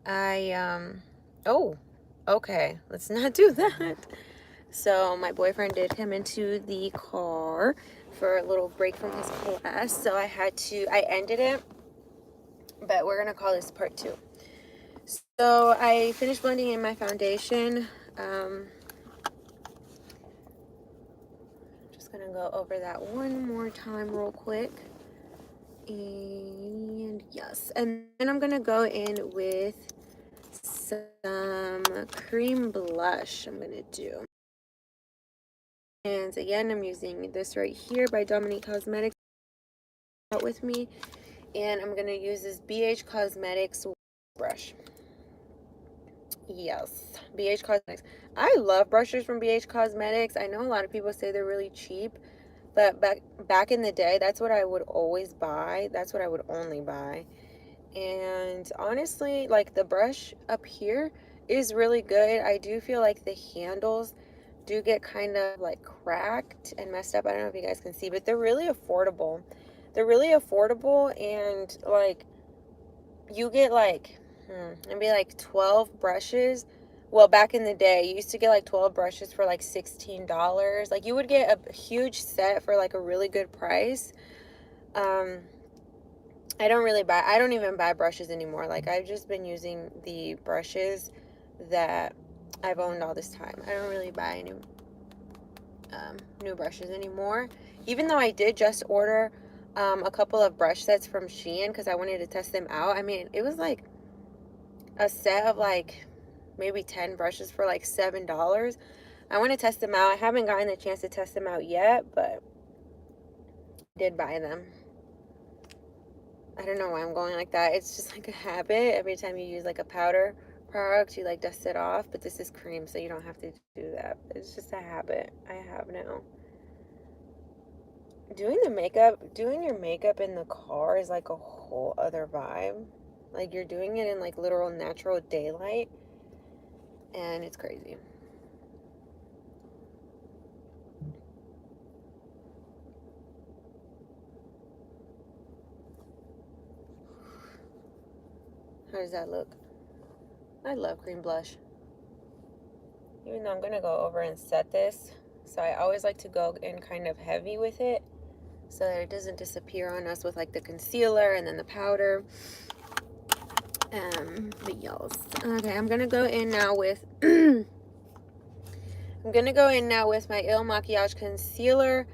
Oh, okay, let's not do that. So my boyfriend did come into the car for a little break from his class, so I ended it, but we're gonna call this part two. So I finished blending in my foundation. Just gonna go over that one more time real quick. And yes, and then I'm gonna go in with some cream blush. I'm gonna do. And again, I'm using this right here by Dominique Cosmetics out with me. And I'm going to use this BH Cosmetics brush. Yes, BH Cosmetics. I love brushes from BH Cosmetics. I know a lot of people say they're really cheap, but back in the day, that's what I would always buy. That's what I would only buy. And honestly, like the brush up here is really good. I do feel like the handles do get kind of like cracked and messed up. I don't know if you guys can see, but they're really affordable. They're really affordable, and like you get like maybe like 12 brushes. Well, back in the day, you used to get like 12 brushes for like $16. Like you would get a huge set for like a really good price. Um, I don't even buy brushes anymore. Like I've just been using the brushes that I've owned all this time. I don't really buy any new brushes anymore. Even though I did just order a couple of brush sets from Shein because I wanted to test them out. I mean, it was like a set of like maybe 10 brushes for like $7. I want to test them out. I haven't gotten the chance to test them out yet, but I did buy them. I don't know why I'm going like that. It's just like a habit. Every time you use like a powder product, you like dust it off. But this is cream, so you don't have to do that. It's just a habit I have now. Doing your makeup in the car is like a whole other vibe. Like you're doing it in like literal natural daylight, and it's crazy. How does that look? I love cream blush. Even though I'm gonna go over and set this, so I always like to go in kind of heavy with it so that it doesn't disappear on us with like the concealer and then the powder. But y'all, okay, I'm gonna go in now with my Il Makiage concealer.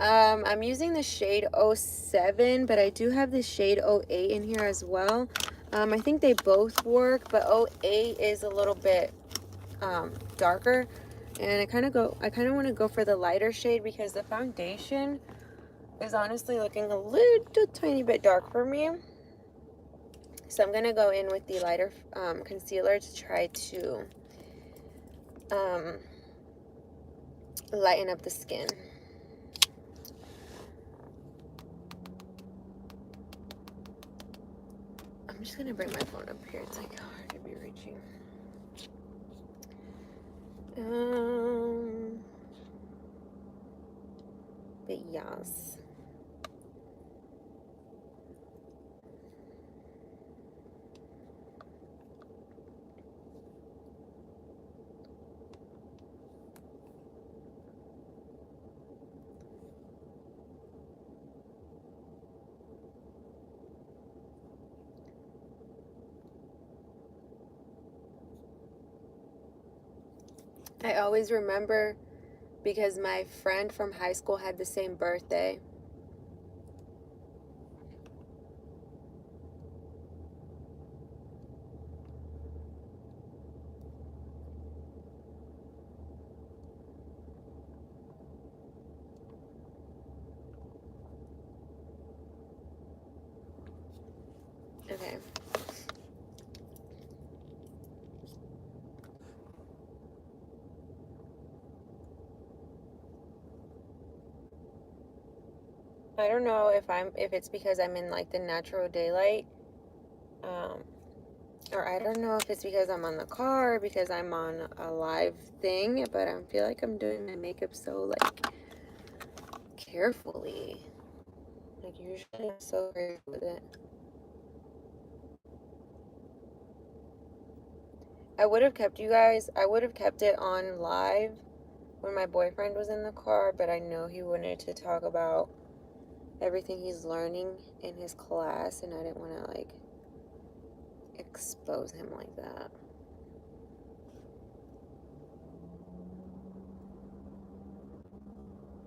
I'm using the shade 07, but I do have the shade 08 in here as well. I think they both work, but 08 is a little bit darker, and I kind of want to go for the lighter shade because the foundation is honestly looking a little tiny bit dark for me. So I'm gonna go in with the lighter concealer to try to um, lighten up the skin. I'm just gonna bring my phone up here. It's like hard to be reaching. But yes. I always remember because my friend from high school had the same birthday. Okay. I don't know if it's because I'm in like the natural daylight, um, or I don't know if it's because I'm on the car or because I'm on a live thing, but I feel like I'm doing my makeup so like carefully. Like usually I'm so careful with it. I would have kept you guys, I would have kept it on live when my boyfriend was in the car, but I know he wanted to talk about everything he's learning in his class, and I didn't want to like expose him like that.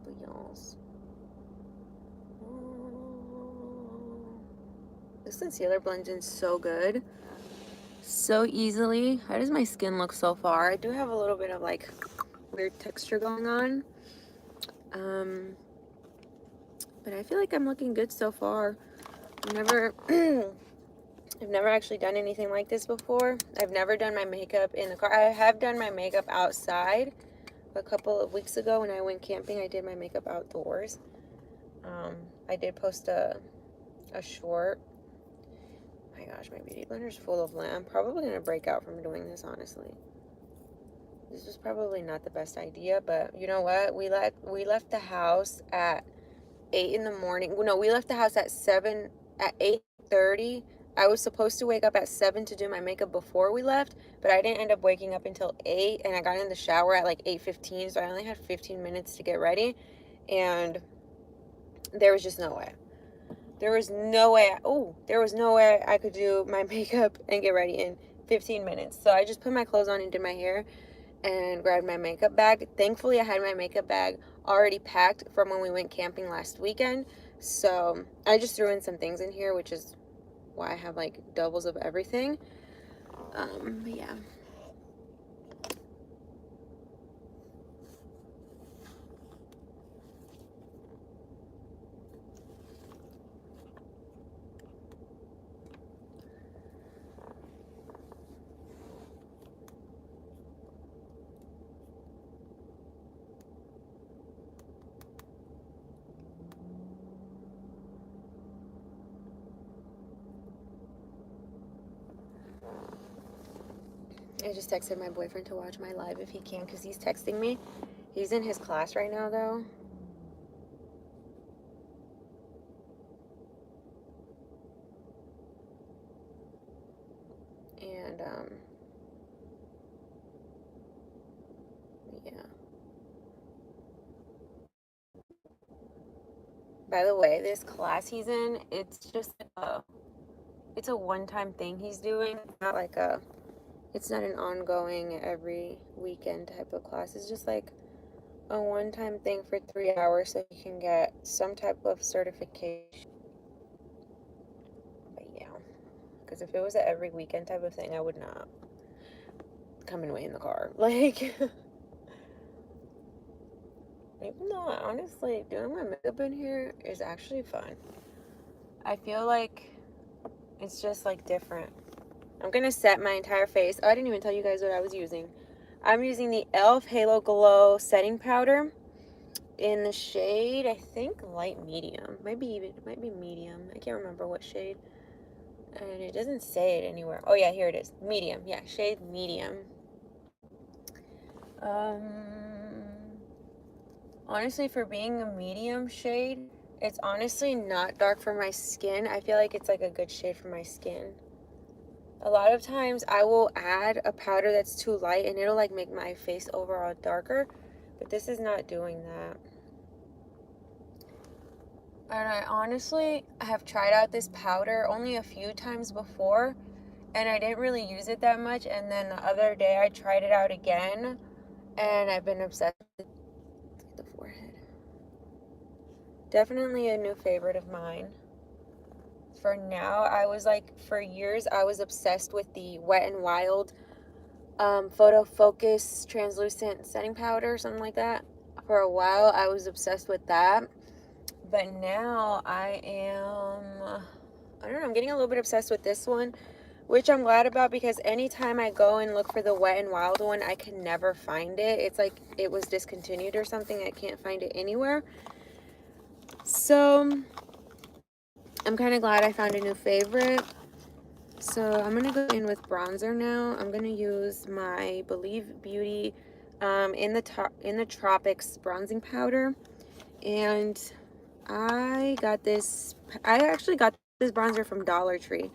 But y'all's, this concealer blends in so good, so easily. How does my skin look so far? I do have a little bit of like weird texture going on, but I feel like I'm looking good so far. I've never I've never actually done anything like this before. I've never done my makeup in the car. I have done my makeup outside. A couple of weeks ago when I went camping, I did my makeup outdoors. I did post a short. My gosh, my beauty blender's full of lint. I'm probably going to break out from doing this, honestly. This was probably not the best idea, but you know what? We left the house at 8 in the morning. Well, no, we left the house at 8:30. I was supposed to wake up at 7 to do my makeup before we left, but I didn't end up waking up until 8, and I got in the shower at like 8:15, so I only had 15 minutes to get ready, and there was just no way. There was no way I could do my makeup and get ready in 15 minutes. So I just put my clothes on and did my hair and grabbed my makeup bag. Thankfully, I had my makeup bag already packed from when we went camping last weekend. So I just threw in some things in here, which is why I have like doubles of everything. But yeah. I just texted my boyfriend to watch my live if he can, because he's texting me. He's in his class right now, though. And, yeah. By the way, this class he's in, it's just it's a one-time thing he's doing. It's not like it's not an ongoing every weekend type of class. It's just like a one-time thing for 3 hours so he can get some type of certification. But yeah, because if it was an every weekend type of thing, I would not come and wait in the car. Like, even though honestly, doing my makeup in here is actually fun. I feel like it's just like different. I'm gonna set my entire face. Oh, I didn't even tell you guys what I was using. I'm using the e.l.f. Halo Glow setting powder in the shade, I think light medium. Might be medium. I can't remember what shade. And it doesn't say it anywhere. Oh yeah, here it is. Medium. Yeah, shade medium. Honestly, for being a medium shade, it's honestly not dark for my skin. I feel like it's like a good shade for my skin. A lot of times I will add a powder that's too light and it'll like make my face overall darker, but this is not doing that. And I honestly have tried out this powder only a few times before, and I didn't really use it that much, and then the other day I tried it out again, and I've been obsessed with the forehead. Definitely a new favorite of mine. For now, I was like, for years, I was obsessed with the Wet n Wild Photo Focus Translucent Setting Powder, something like that. For a while, I was obsessed with that. But now I don't know, I'm getting a little bit obsessed with this one, which I'm glad about because anytime I go and look for the Wet n Wild one, I can never find it. It's like it was discontinued or something. I can't find it anywhere. So I'm kind of glad I found a new favorite. So I'm going to go in with bronzer now. I'm going to use my Believe Beauty in the Tropics bronzing powder. And I actually got this bronzer from Dollar Tree.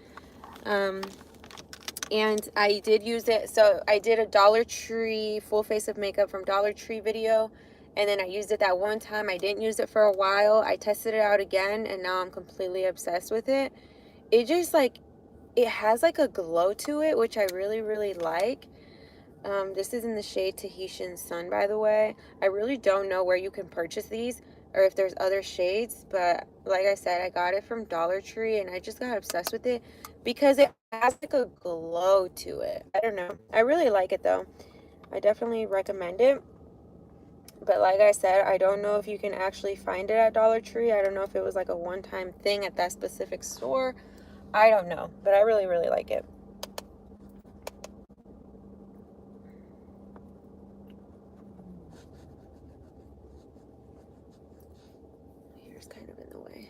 And I did use it. So I did a Dollar Tree full face of makeup from Dollar Tree video. And then I used it that one time. I didn't use it for a while. I tested it out again. And now I'm completely obsessed with it. It just like, it has like a glow to it, which I really, really like. This is in the shade Tahitian Sun, by the way. I really don't know where you can purchase these or if there's other shades, but like I said, I got it from Dollar Tree and I just got obsessed with it because it has like a glow to it. I don't know. I really like it though. I definitely recommend it. But like I said, I don't know if you can actually find it at Dollar Tree. I don't know if it was like a one-time thing at that specific store. I don't know, but I really, really like it. Here's kind of in the way.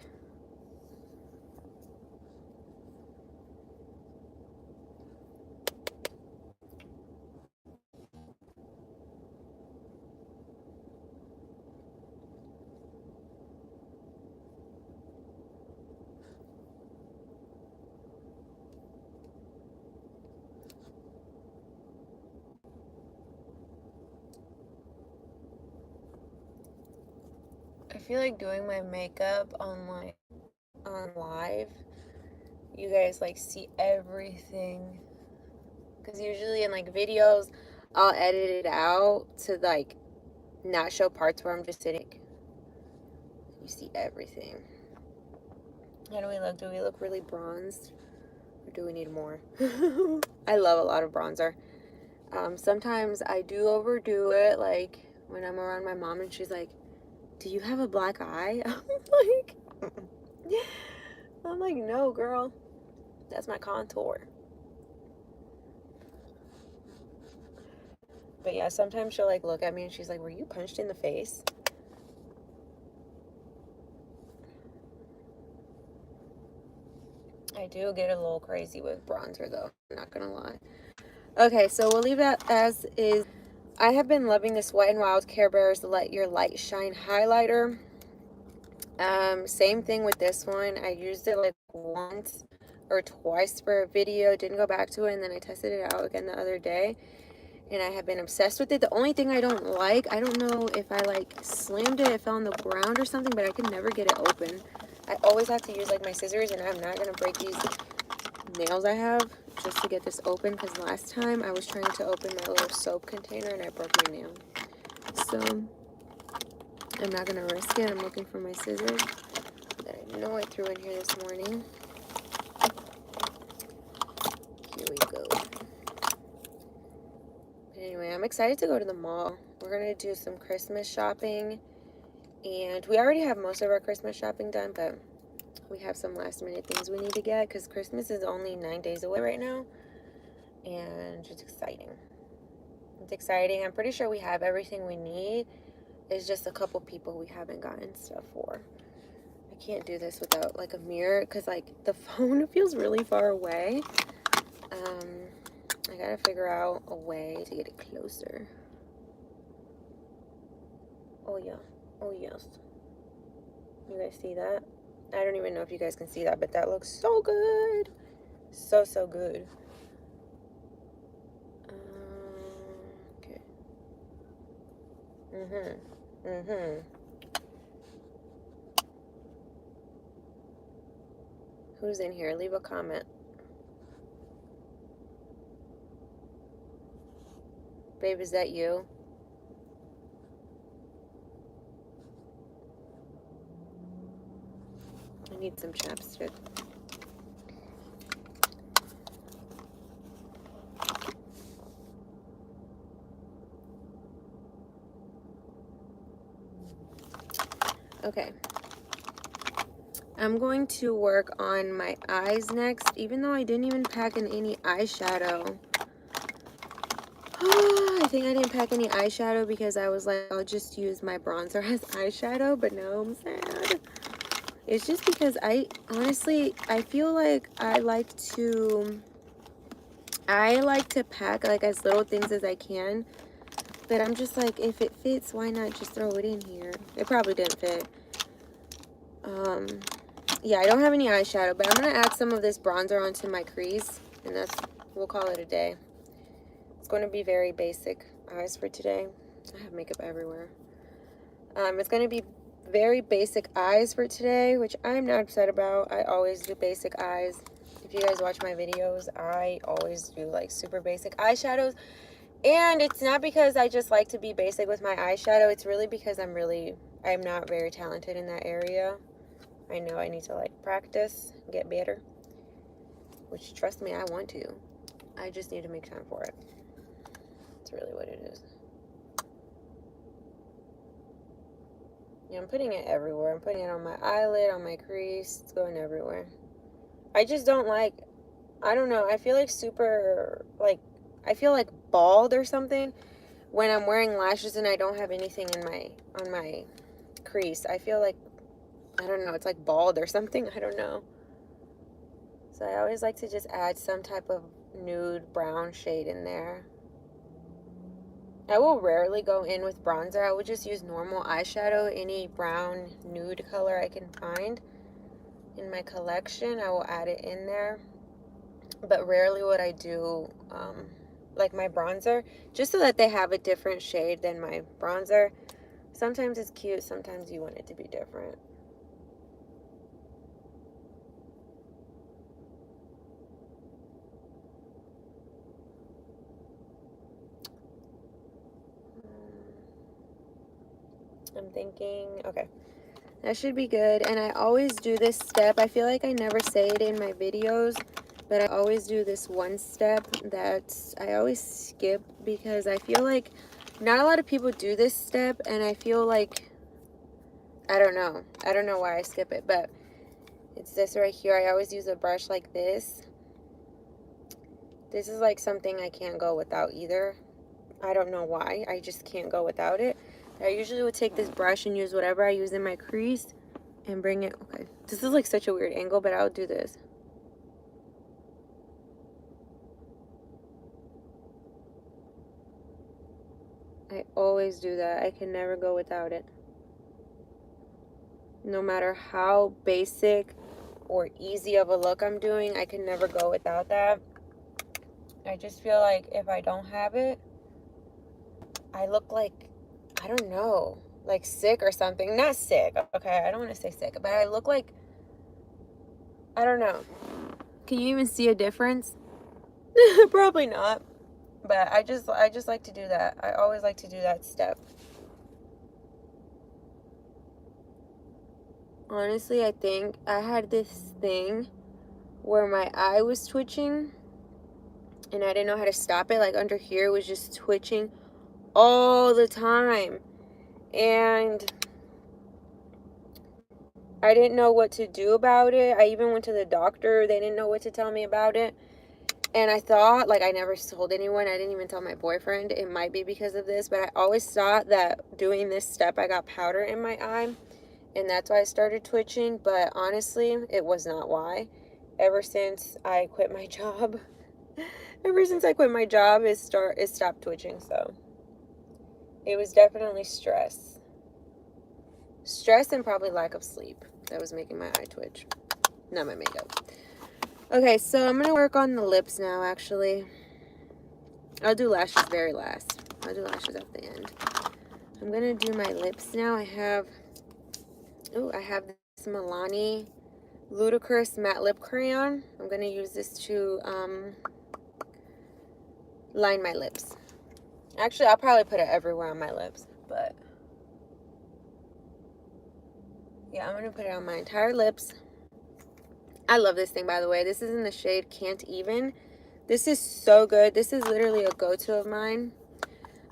I feel like doing my makeup on live, you guys like see everything, because usually in like videos I'll edit it out to like not show parts where I'm just sitting. You see everything. How do we look? Do we look really bronzed or do we need more? I love a lot of bronzer. Sometimes I do overdo it, like when I'm around my mom and she's like, do you have a black eye? I'm like, no, girl, that's my contour. But yeah, sometimes she'll like look at me and she's like, were you punched in the face? I do get a little crazy with bronzer though, I'm not gonna lie. Okay, so we'll leave that as is. I have been loving this Wet n Wild Care Bears Let Your Light Shine highlighter. Same thing with this one. I used it like once or twice for a video, didn't go back to it, and then I tested it out again the other day, and I have been obsessed with it. The only thing I don't like, I don't know if I like slammed it, it fell on the ground or something, but I could never get it open. I always have to use like my scissors, and I'm not gonna break these nails I have just to get this open, because last time I was trying to open my little soap container and I broke my nail. So I'm not gonna risk it. I'm looking for my scissors that I know I threw in here this morning. Here we go. Anyway, I'm excited to go to the mall. We're gonna do some Christmas shopping, and we already have most of our Christmas shopping done, but we have some last minute things we need to get because Christmas is only 9 days away right now, and it's exciting. It's exciting. I'm pretty sure we have everything we need. It's just a couple people we haven't gotten stuff for. I can't do this without like a mirror because like the phone feels really far away. I gotta figure out a way to get it closer. Oh yeah. Oh yes. You guys see that? I don't even know if you guys can see that, but that looks so good. So, so good. Okay. Who's in here? Leave a comment. Babe, is that you? I need some chapstick. Okay. I'm going to work on my eyes next, even though I didn't even pack in any eyeshadow. I think I didn't pack any eyeshadow because I was like, I'll just use my bronzer as eyeshadow, but no, I'm sad. It's just because I feel like I like to pack like as little things as I can, but I'm just like, if it fits, why not just throw it in here? It probably didn't fit. Yeah, I don't have any eyeshadow, but I'm gonna add some of this bronzer onto my crease, and that's we'll call it a day. It's going to be very basic eyes for today. I have makeup everywhere. It's going to be very basic eyes for today, which I'm not upset about. I always do basic eyes. If you guys watch my videos, I always do like super basic eyeshadows. And it's not because I just like to be basic with my eyeshadow. It's really because I'm not very talented in that area. I know I need to like practice, get better. Which, trust me, I want to. I just need to make time for it. That's really what it is. Yeah, I'm putting it everywhere. I'm putting it on my eyelid, on my crease. It's going everywhere. I just don't like, I don't know. I feel like I feel like bald or something when I'm wearing lashes and I don't have anything on my crease. I feel like, I don't know, it's like bald or something. I don't know. So I always like to just add some type of nude brown shade in there. I will rarely go in with bronzer. I would just use normal eyeshadow, any brown nude color I can find in my collection. I will add it in there. But rarely would I do like my bronzer, just so that they have a different shade than my bronzer. Sometimes it's cute, sometimes you want it to be different. I'm thinking, okay, that should be good. And I always do this step. I feel like I never say it in my videos, but I always do this one step that I always skip because I feel like not a lot of people do this step, and I feel like, I don't know why I skip it, but it's this right here. I always use a brush like this. This is like something I can't go without either. I don't know why. I just can't go without it. I usually would take this brush and use whatever I use in my crease and bring it. Okay, this is like such a weird angle, but I'll do this. I always do that. I can never go without it. No matter how basic or easy of a look I'm doing, I can never go without that. I just feel like if I don't have it, I look like, I don't know, like sick or something. Not sick, okay, I don't want to say sick, but I look like, I don't know. Can you even see a difference? Probably not. But I just like to do that. I always like to do that step. Honestly, I think I had this thing where my eye was twitching and I didn't know how to stop it. Like under here was just twitching all the time. And I didn't know what to do about it. I even went to the doctor. They didn't know what to tell me about it. And I thought, like, I never told anyone. I didn't even tell my boyfriend. It might be because of this, but I always thought that doing this step, I got powder in my eye, and that's why I started twitching. But honestly, it was not why. Ever since I quit my job, it stopped twitching. So it was definitely stress. Stress and probably lack of sleep that was making my eye twitch, not my makeup. Okay, so I'm gonna work on the lips now. Actually, I'll do lashes very last. I'll do lashes at the end. I'm gonna do my lips now. I have this Milani Ludicrous Matte Lip Crayon. I'm gonna use this to line my lips. Actually, I'll probably put it everywhere on my lips, but yeah, I'm gonna put it on my entire lips. I love this thing, by the way. This is in the shade Can't Even. This is so good. This is literally a go-to of mine.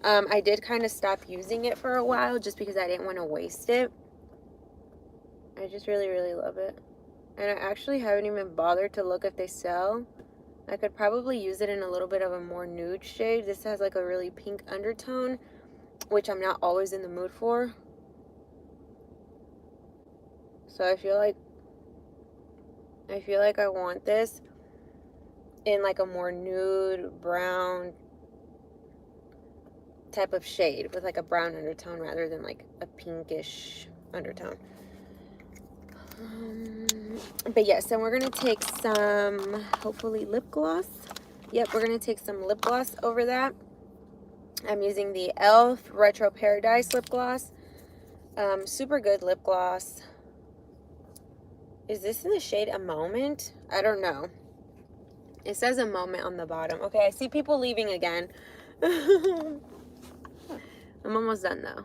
I did kind of stop using it for a while just because I didn't want to waste it. I just really, really love it. And I actually haven't even bothered to look if they sell. I could probably use it in a little bit of a more nude shade. This has like a really pink undertone, which I'm not always in the mood for. So I feel like I want this in like a more nude brown type of shade with like a brown undertone rather than like a pinkish undertone. But yes, and we're gonna take some hopefully lip gloss. Yep, we're going to take some lip gloss over that. I'm using the e.l.f. Retro Paradise lip gloss. Super good lip gloss. Is this in the shade A Moment? I don't know. It says A Moment on the bottom. Okay, I see people leaving again. I'm almost done though.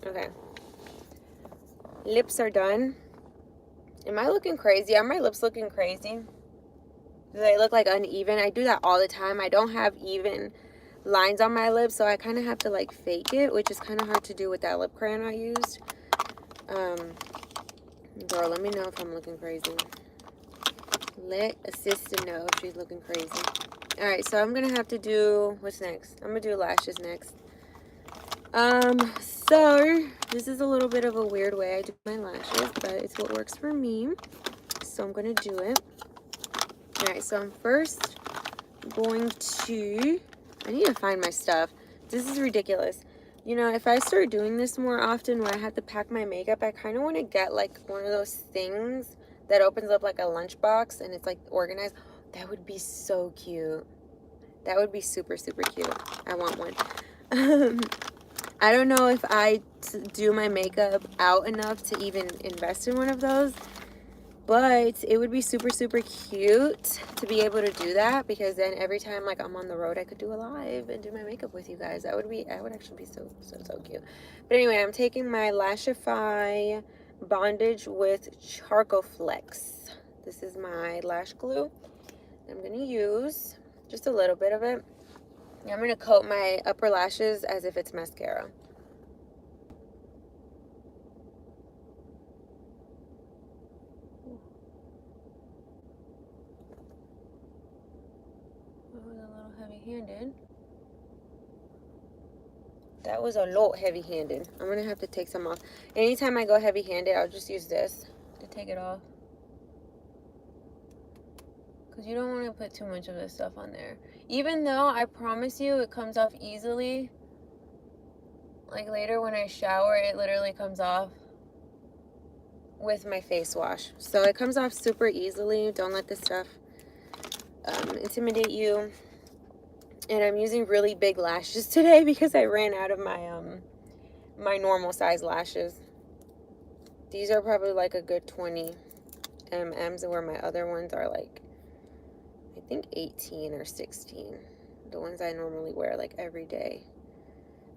Okay. Lips are done. Am I looking crazy? Are my lips looking crazy? Do they look like uneven? I do that all the time. I don't have even lines on my lips, so I kind of have to like fake it, which is kind of hard to do with that lip crayon I used. Girl, let me know if I'm looking crazy. Let a sister know if she's looking crazy. Alright, so I'm gonna have to do, what's next? I'm gonna do lashes next. So this is a little bit of a weird way I do my lashes, but it's what works for me. So I'm gonna do it. Alright, so I'm first going to, I need to find my stuff. This is ridiculous. You know, if I start doing this more often where I have to pack my makeup, I kind of want to get like one of those things that opens up like a lunchbox and it's like organized. That would be so cute. That would be super, super cute. I want one. I don't know if I do my makeup out enough to even invest in one of those, but it would be super, super cute to be able to do that, because then every time like I'm on the road, I could do a live and do my makeup with you guys. That would actually be so, so, so cute. But anyway, I'm taking my Lashify Bondage with Charcoal Flex. This is my lash glue. I'm going to use just a little bit of it. I'm going to coat my upper lashes as if it's mascara. That was a little heavy-handed. That was a lot heavy-handed. I'm going to have to take some off. Anytime I go heavy-handed, I'll just use this to take it off. Because you don't want to put too much of this stuff on there. Even though I promise you it comes off easily. Like later when I shower, it literally comes off with my face wash. So it comes off super easily. Don't let this stuff intimidate you. And I'm using really big lashes today because I ran out of my my normal size lashes. These are probably like a good 20 mm's, where my other ones are like, I think 18 or 16. The ones I normally wear like every day.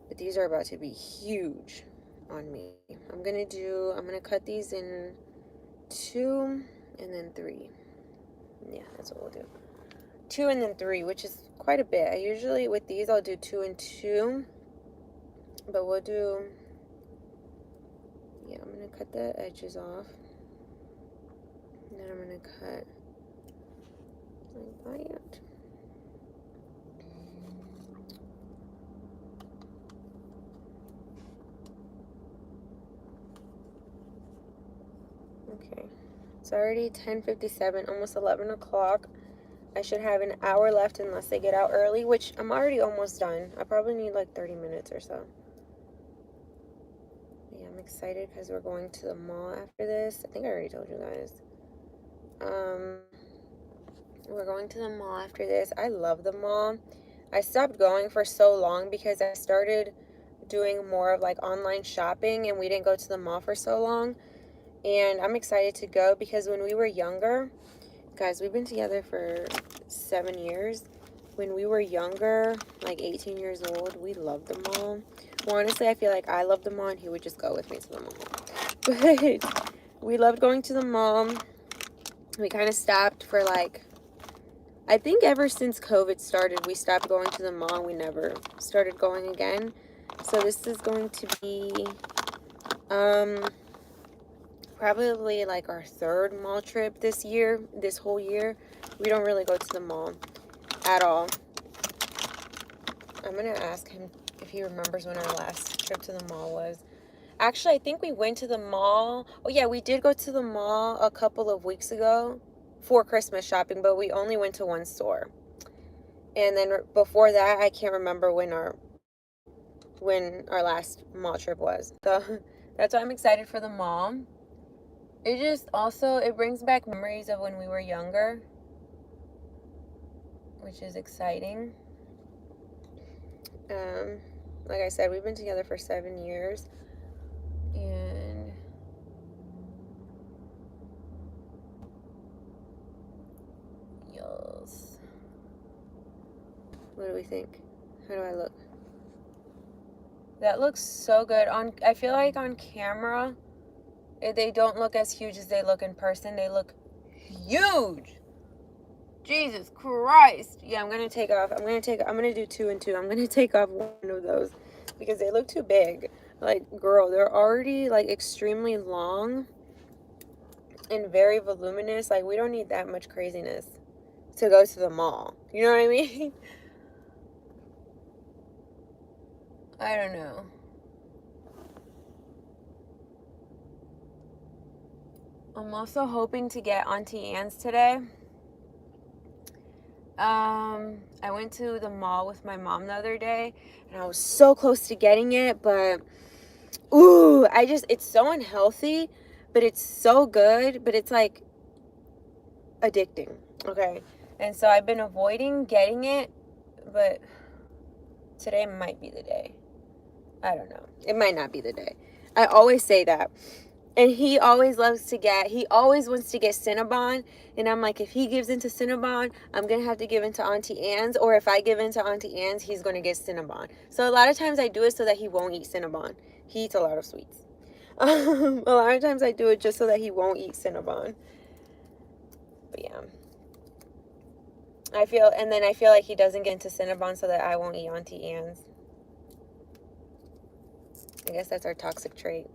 But these are about to be huge on me. I'm gonna cut these in 2 and then 3. Yeah, that's what we'll do. 2 and then 3, which is quite a bit. I usually, with these, I'll do 2 and 2. But we'll do, yeah, I'm gonna cut the edges off. And then I'm gonna cut like that. Okay, it's already 10:57, almost 11 o'clock. I should have an hour left unless they get out early, which I'm already almost done. I probably need like 30 minutes or so. Yeah, I'm excited because we're going to the mall after this. I think I already told you guys. We're going to the mall after this. I love the mall. I stopped going for so long because I started doing more of like online shopping, and we didn't go to the mall for so long. And I'm excited to go because when we were younger, guys, we've been together for 7 years. When we were younger, like 18 years old, we loved the mall. Well, honestly, I feel like I loved the mall and he would just go with me to the mall. But we loved going to the mall. We kind of stopped for like, I think ever since COVID started, we stopped going to the mall. We never started going again. So this is going to be probably like our 3rd mall trip this year, this whole year. We don't really go to the mall at all. I'm going to ask him if he remembers when our last trip to the mall was. Actually, I think we went to the mall. Oh, yeah, we did go to the mall a couple of weeks ago for Christmas shopping, but we only went to one store. And then before that, I can't remember when our last mall trip was. So that's why I'm excited for the mall. It just also, it brings back memories of when we were younger, which is exciting. Like I said, we've been together for 7 years, and yes. What do we think? How do I look? That looks so good. I feel like on camera, they don't look as huge as they look in person. They look huge. Jesus Christ. Yeah, I'm going to take off. I'm going to do 2 and 2. I'm going to take off one of those because they look too big. Like, girl, they're already, like, extremely long and very voluminous. Like, we don't need that much craziness to go to the mall. You know what I mean? I don't know. I'm also hoping to get Auntie Anne's today. I went to the mall with my mom the other day, and I was so close to getting it, but ooh, it's so unhealthy, but it's so good, but it's like addicting. Okay. And so I've been avoiding getting it, but today might be the day. I don't know. It might not be the day. I always say that. And he always wants to get Cinnabon. And I'm like, if he gives into Cinnabon, I'm going to have to give into Auntie Anne's. Or if I give into Auntie Anne's, he's going to get Cinnabon. So a lot of times I do it so that he won't eat Cinnabon. He eats a lot of sweets. A lot of times I do it just so that he won't eat Cinnabon. But yeah. I feel like he doesn't get into Cinnabon so that I won't eat Auntie Anne's. I guess that's our toxic trait.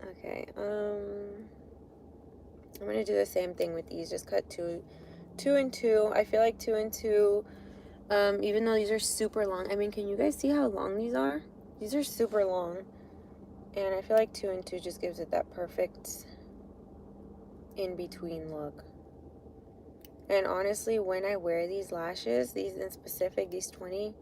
Okay, I'm gonna do the same thing with these. Just cut two and two. I feel like 2 and 2, even though these are super long. I mean, can you guys see how long these are? These are super long. And I feel like 2 and 2 just gives it that perfect in-between look. And honestly, when I wear these lashes, these in specific, these 20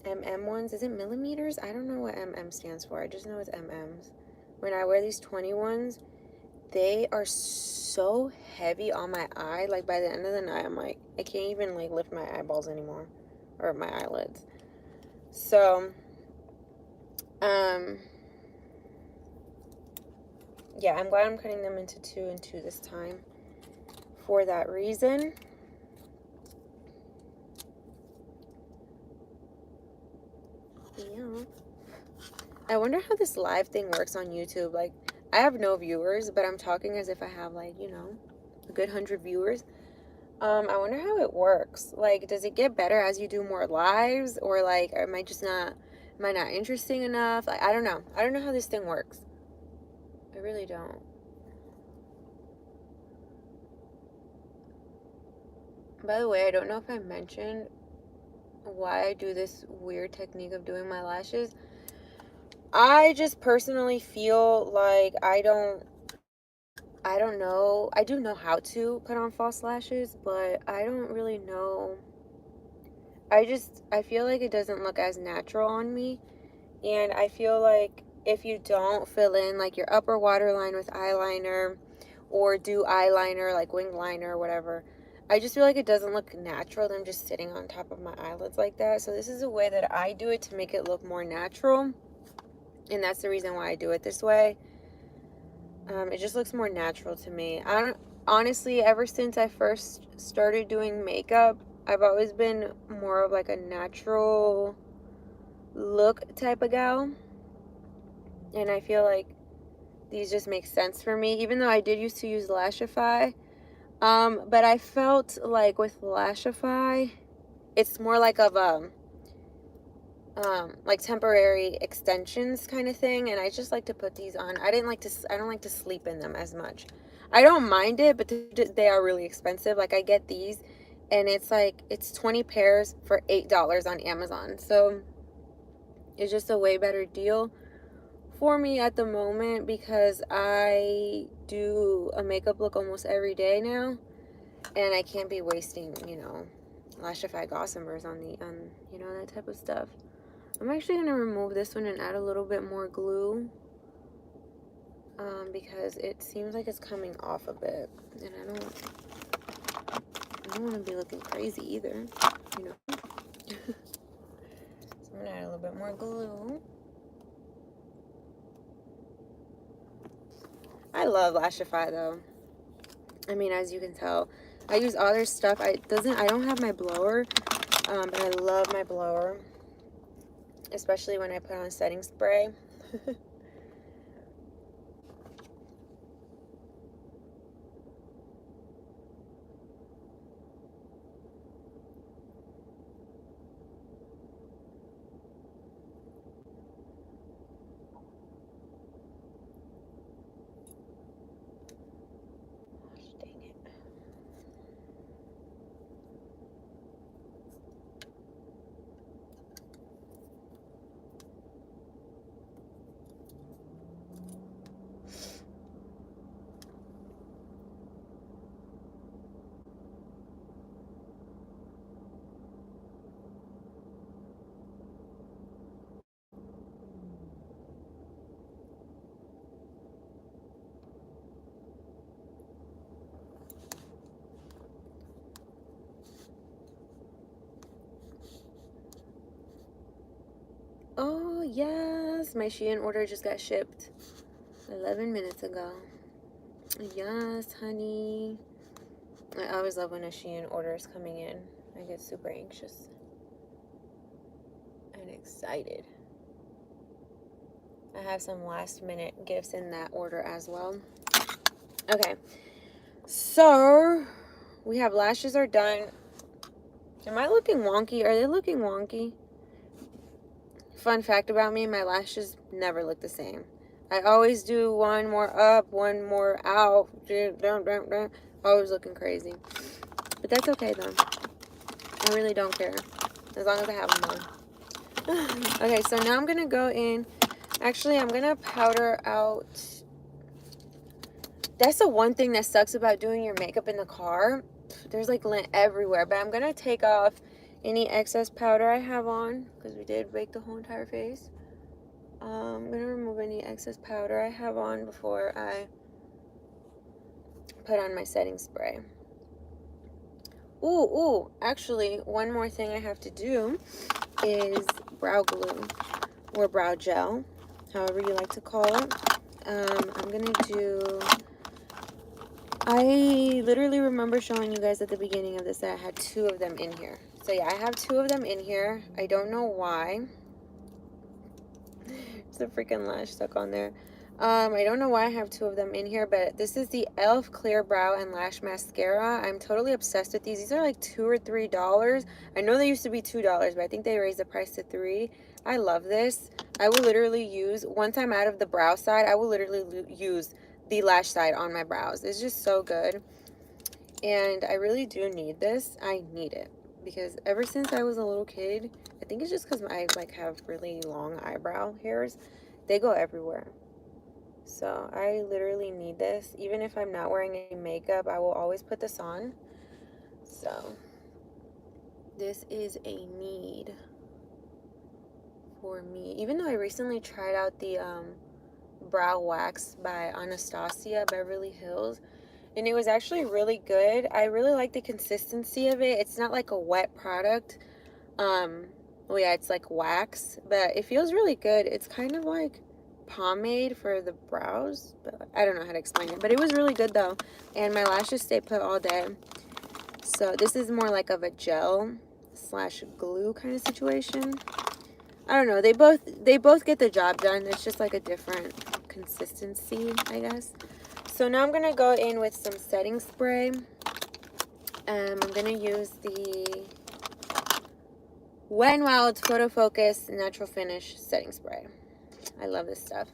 mm ones, is it millimeters? I don't know what mm stands for. I just know it's mm's. When I wear these 20 ones, they are so heavy on my eye. Like, by the end of the night, I'm like, I can't even, like, lift my eyeballs anymore. Or my eyelids. So, yeah, I'm glad I'm cutting them into 2 and 2 this time. For that reason. Yeah. I wonder how this live thing works on YouTube. Like, I have no viewers, but I'm talking as if I have, like, you know, a good 100 viewers. I wonder how it works. Like, does it get better as you do more lives? Or, like, am I not interesting enough? Like, I don't know. I don't know how this thing works. I really don't. By the way, I don't know if I mentioned why I do this weird technique of doing my lashes. I just personally feel like I don't know. I do know how to put on false lashes, but I don't really know. I feel like it doesn't look as natural on me. And I feel like if you don't fill in like your upper waterline with eyeliner or do eyeliner, like winged liner or whatever, I just feel like it doesn't look natural. Them just sitting on top of my eyelids like that. So this is a way that I do it to make it look more natural. And that's the reason why I do it this way. It just looks more natural to me. Honestly, ever since I first started doing makeup, I've always been more of like a natural look type of gal. And I feel like these just make sense for me, even though I did used to use Lashify. But I felt like with Lashify, it's more like like temporary extensions kind of thing, and I just like to put these on. I don't like to sleep in them as much. I don't mind it, but they are really expensive. Like I get these and it's like it's 20 pairs for $8 on Amazon. So it's just a way better deal for me at the moment because I do a makeup look almost every day now, and I can't be wasting, Lashify Gossipers on that type of stuff. I'm actually gonna remove this one and add a little bit more glue, because it seems like it's coming off a bit, and I don't want to be looking crazy either, you know. So I'm gonna add a little bit more glue. I love Lashify though. I mean, as you can tell, I use all their stuff. I don't have my blower, but I love my blower, especially when I put on setting spray. Dang it. Oh, yes. My Shein order just got shipped 11 minutes ago. Yes, honey. I always love when a Shein order is coming in. I get super anxious and excited. I have some last minute gifts in that order as well. Okay. So, we have lashes are done. Am I looking wonky? Are they looking wonky? Fun fact about me, my lashes never look the same. I always do one more up, one more out. Always looking crazy. But that's okay though. I really don't care. As long as I have them on. Okay, so now I'm going to go in. Actually, I'm going to powder out. That's the one thing that sucks about doing your makeup in the car. There's like lint everywhere. But I'm going to take off any excess powder I have on, because we did bake the whole entire face. I'm going to remove any excess powder I have on before I put on my setting spray. Ooh, actually, one more thing I have to do is brow glue or brow gel, however you like to call it. I'm going to do... I literally remember showing you guys at the beginning of this that I had 2 of them in here. So yeah, I have 2 of them in here. I don't know why. There's a freaking lash stuck on there. I don't know why I have 2 of them in here, but this is the e.l.f. Clear Brow and Lash Mascara. I'm totally obsessed with these. These are like $2 or $3. I know they used to be $2, but I think they raised the price to $3. I love this. I will literally use, once I'm out of the brow side, I will literally use the lash side on my brows. It's just so good. And I really do need this. I need it because ever since I was a little kid, I think it's just because I like have really long eyebrow hairs. They go everywhere. So I literally need this. Even if I'm not wearing any makeup, I will always put this on. So this is a need for me. Even though I recently tried out the brow wax by Anastasia Beverly Hills, and it was actually really good. I really like the consistency of it. It's not like a wet product. Well, yeah, it's like wax, but it feels really good. It's kind of like pomade for the brows, but I don't know how to explain it. But it was really good though, and my lashes stay put all day. So this is more like of a gel slash glue kind of situation. I don't know. They both get the job done. It's just like a different consistency, I guess. So now I'm gonna go in with some setting spray. I'm gonna use the Wet n Wild Photo Focus Natural Finish setting spray. I love this stuff.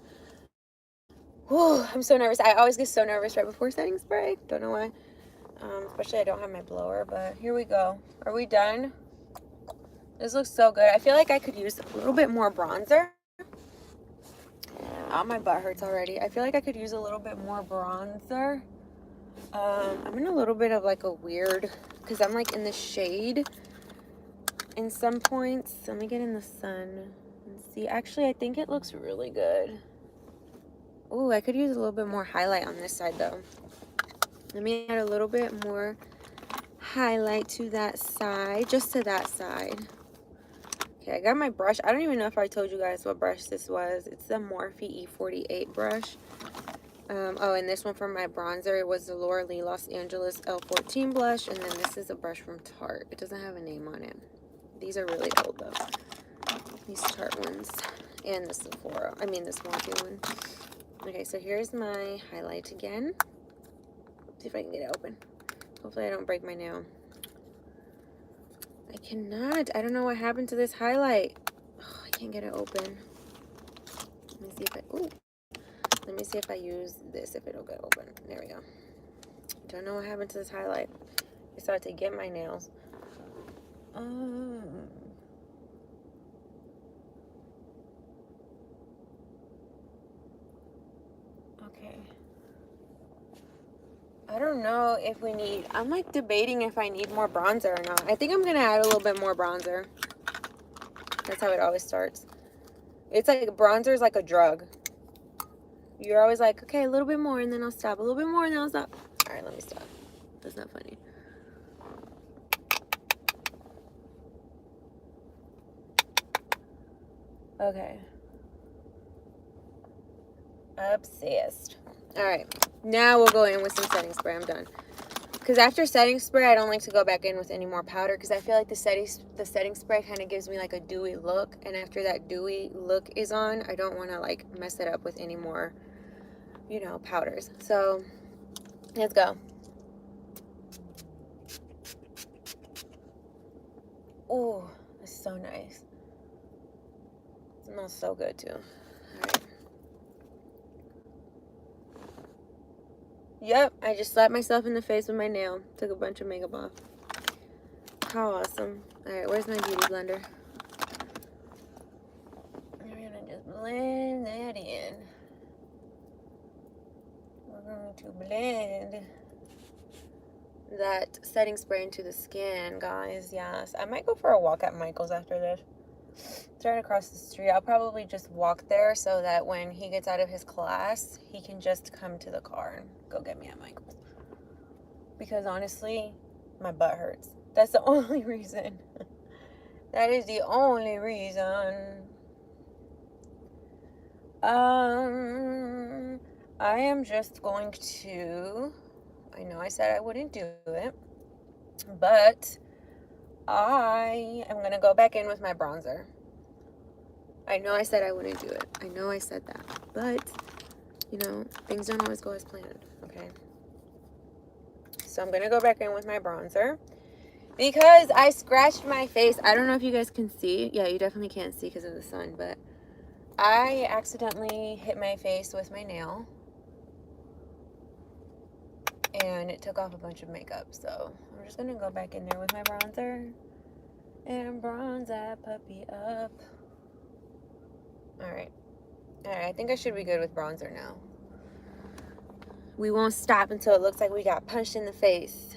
Whew, I'm so nervous. I always get so nervous right before setting spray. Don't know why. Especially I don't have my blower, but here we go. Are we done? This looks so good. I feel like I could use a little bit more bronzer. Oh, my butt hurts already. I feel like I could use a little bit more bronzer. I'm in a little bit of like a weird, because I'm like in the shade in some points. Let me get in the sun and see. Actually, I think it looks really good. Ooh, I could use a little bit more highlight on this side though. Let me add a little bit more highlight to that side, just to that side. Okay, I got my brush. I don't even know if I told you guys what brush this was. It's the Morphe E48 brush. Oh, and this one for my bronzer, it was the Laura Lee Los Angeles L14 blush. And then this is a brush from Tarte. It doesn't have a name on it. These are really old though. These Tarte ones. And the Sephora. I mean this Morphe one. Okay, so here's my highlight again. Let's see if I can get it open. Hopefully I don't break my nail. I cannot. I don't know what happened to this highlight. Oh, I can't get it open. Let me see if I... Ooh. Let me see if I use this, if it'll get open. There we go. Don't know what happened to this highlight. I started to get my nails. Okay. I don't know if we need... I'm like debating if I need more bronzer or not. I think I'm going to add a little bit more bronzer. That's how it always starts. It's like bronzer is like a drug. You're always like, okay, a little bit more and then I'll stop. A little bit more and then I'll stop. All right, let me stop. That's not funny. Okay. Obsessed. All right. Now we'll go in with some setting spray. I'm done. Because after setting spray, I don't like to go back in with any more powder because I feel like the setting spray kind of gives me like a dewy look. And after that dewy look is on, I don't want to like mess it up with any more, you know, powders. So let's go. Oh, it's so nice. It smells so good too. All right. Yep, I just slapped myself in the face with my nail. Took a bunch of makeup off. How awesome. All right, where's my beauty blender? I'm gonna just blend that in. We're going to blend that setting spray into the skin, guys. Yes, I might go for a walk at Michael's after this. It's right across the street. I'll probably just walk there so that when he gets out of his class, he can just come to the car and go get me at Michael's. Because honestly, my butt hurts. That's the only reason. That is the only reason. I am just going to... I know I said I wouldn't do it, but I am going to go back in with my bronzer. I know I said I wouldn't do it. I know I said that. But, you know, things don't always go as planned, okay? So I'm going to go back in with my bronzer. Because I scratched my face. I don't know if you guys can see. Yeah, you definitely can't see because of the sun. But I accidentally hit my face with my nail. And it took off a bunch of makeup. So I'm just going to go back in there with my bronzer. And bronze that puppy up. Alright. Alright, I think I should be good with bronzer now. We won't stop until it looks like we got punched in the face.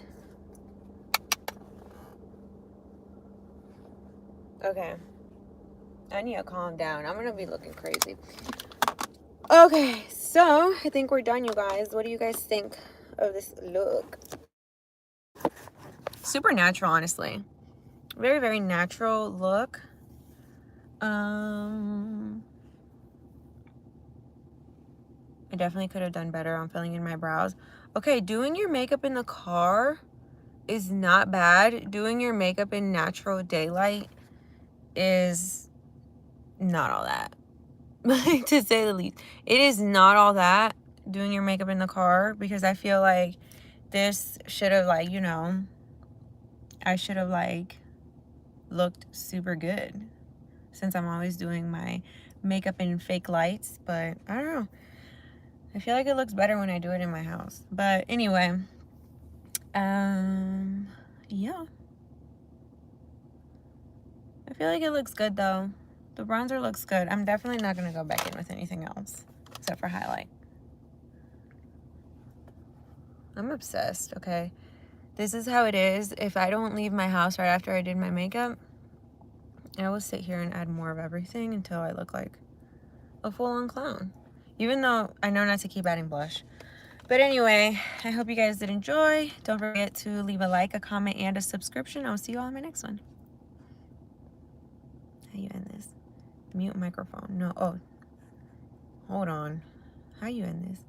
Okay. I need to calm down. I'm going to be looking crazy. Okay, so I think we're done, you guys. What do you guys think of this look? Super natural, honestly. Very, very natural look. I definitely could have done better on filling in my brows. Okay, doing your makeup in the car is not bad. Doing your makeup in natural daylight is not all that. To say the least. It is not all that, doing your makeup in the car, because I feel like this should have, like, you know, I should have, like, looked super good since I'm always doing my makeup in fake lights. But I don't know. I feel like it looks better when I do it in my house. But anyway, yeah. I feel like it looks good though. The bronzer looks good. I'm definitely not gonna go back in with anything else except for highlight. I'm obsessed, okay? This is how it is. If I don't leave my house right after I did my makeup, I will sit here and add more of everything until I look like a full-on clown. Even though I know not to keep adding blush. But anyway, I hope you guys did enjoy. Don't forget to leave a like, a comment, and a subscription. I'll see you all in my next one. How you end this? Mute microphone. No. Oh. Hold on. How you end this?